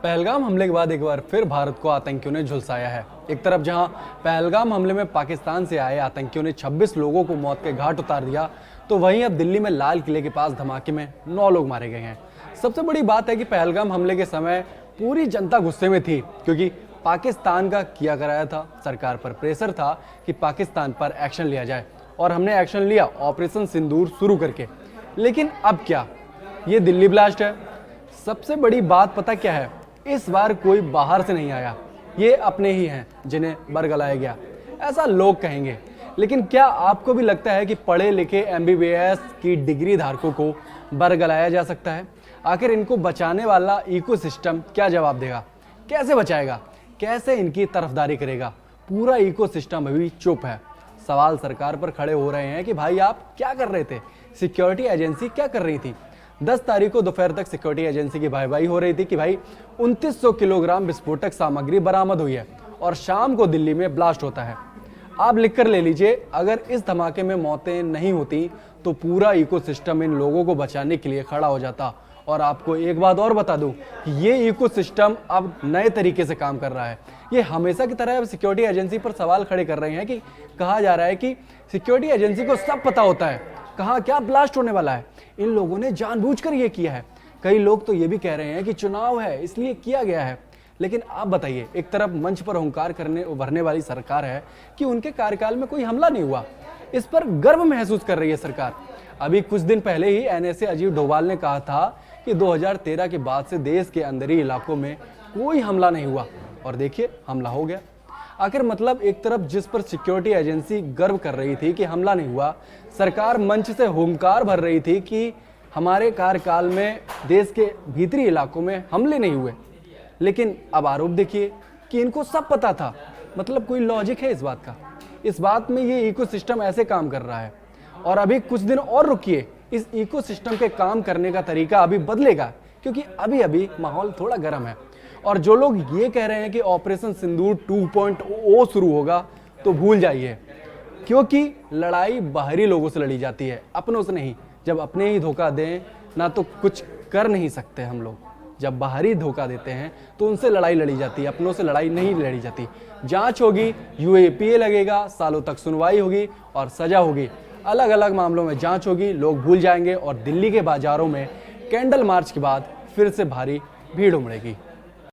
पहलगाम हमले के बाद एक बार फिर भारत को आतंकियों ने झुलसाया है। एक तरफ जहां पहलगाम हमले में पाकिस्तान से आए आतंकियों ने 26 लोगों को मौत के घाट उतार दिया, तो वहीं अब दिल्ली में लाल किले के पास धमाके में 9 लोग मारे गए हैं। सबसे बड़ी बात है कि पहलगाम हमले के समय पूरी जनता गुस्से में थी, क्योंकि पाकिस्तान का किया कराया था, सरकार पर प्रेशर था कि पाकिस्तान पर एक्शन लिया जाए, और हमने एक्शन लिया ऑपरेशन सिंदूर शुरू करके। लेकिन अब क्या, ये दिल्ली ब्लास्ट है। सबसे बड़ी बात पता क्या है, इस बार कोई बाहर से नहीं आया, ये अपने ही हैं जिन्हें बरगलाया गया, ऐसा लोग कहेंगे। लेकिन क्या आपको भी लगता है कि पढ़े लिखे MBBS की डिग्री धारकों को बरगलाया जा सकता है? आखिर इनको बचाने वाला इकोसिस्टम क्या जवाब देगा? कैसे बचाएगा? कैसे इनकी तरफदारी करेगा? पूरा इकोसिस्टम अभी चुप है। सवाल सरकार पर खड़े हो रहे हैं कि भाई आप क्या कर रहे थे, सिक्योरिटी एजेंसी क्या कर रही थी? 10 तारीख को दोपहर तक सिक्योरिटी एजेंसी की भाई हो रही थी कि भाई 2900 किलोग्राम विस्फोटक सामग्री बरामद हुई है, और शाम को दिल्ली में ब्लास्ट होता है। आप लिख कर ले लीजिए, अगर इस धमाके में मौतें नहीं होती तो पूरा इकोसिस्टम इन लोगों को बचाने के लिए खड़ा हो जाता। और आपको एक बात और बता दूं कि ये इकोसिस्टम अब नए तरीके से काम कर रहा है। ये हमेशा की तरह अब सिक्योरिटी एजेंसी पर सवाल खड़े कर रहे हैं कि कहा जा रहा है कि सिक्योरिटी एजेंसी को सब पता होता है कहाँ क्या ब्लास्ट होने वाला है, इन लोगों ने जानबूझकर ये किया है। कई लोग तो ये भी कह रहे हैं कि चुनाव है इसलिए किया गया है। लेकिन आप बताइए, एक तरफ मंच पर हुंकार करने उभरने वाली सरकार है कि उनके कार्यकाल में कोई हमला नहीं हुआ, इस पर गर्व महसूस कर रही है सरकार। अभी कुछ दिन पहले ही NSA अजीत डोभाल ने कहा था कि 2013 के बाद से देश के अंदरी इलाकों में कोई हमला नहीं हुआ, और देखिए हमला हो गया। आखिर मतलब एक तरफ जिस पर सिक्योरिटी एजेंसी गर्व कर रही थी कि हमला नहीं हुआ, सरकार मंच से हुंकार भर रही थी कि हमारे कार्यकाल में देश के भीतरी इलाकों में हमले नहीं हुए। लेकिन अब आरोप देखिए कि इनको सब पता था। मतलब कोई लॉजिक है इस बात का? इस बात में ये इकोसिस्टम ऐसे काम कर रहा है। और अभी कुछ दिन और रुकिए, इस इकोसिस्टम के काम करने का तरीका अभी बदलेगा, क्योंकि अभी अभी माहौल थोड़ा गर्म है। और जो लोग ये कह रहे हैं कि ऑपरेशन सिंदूर 2.0 शुरू होगा, तो भूल जाइए, क्योंकि लड़ाई बाहरी लोगों से लड़ी जाती है, अपनों से नहीं। जब अपने ही धोखा दें ना तो कुछ कर नहीं सकते हम लोग। जब बाहरी धोखा देते हैं तो उनसे लड़ाई लड़ी जाती है, अपनों से लड़ाई नहीं लड़ी जाती। जांच होगी, UAPA लगेगा, सालों तक सुनवाई होगी और सजा होगी। अलग अलग मामलों में जांच होगी, लोग भूल जाएंगे, और दिल्ली के बाजारों में कैंडल मार्च के बाद फिर से भारी भीड़ उमड़ेगी।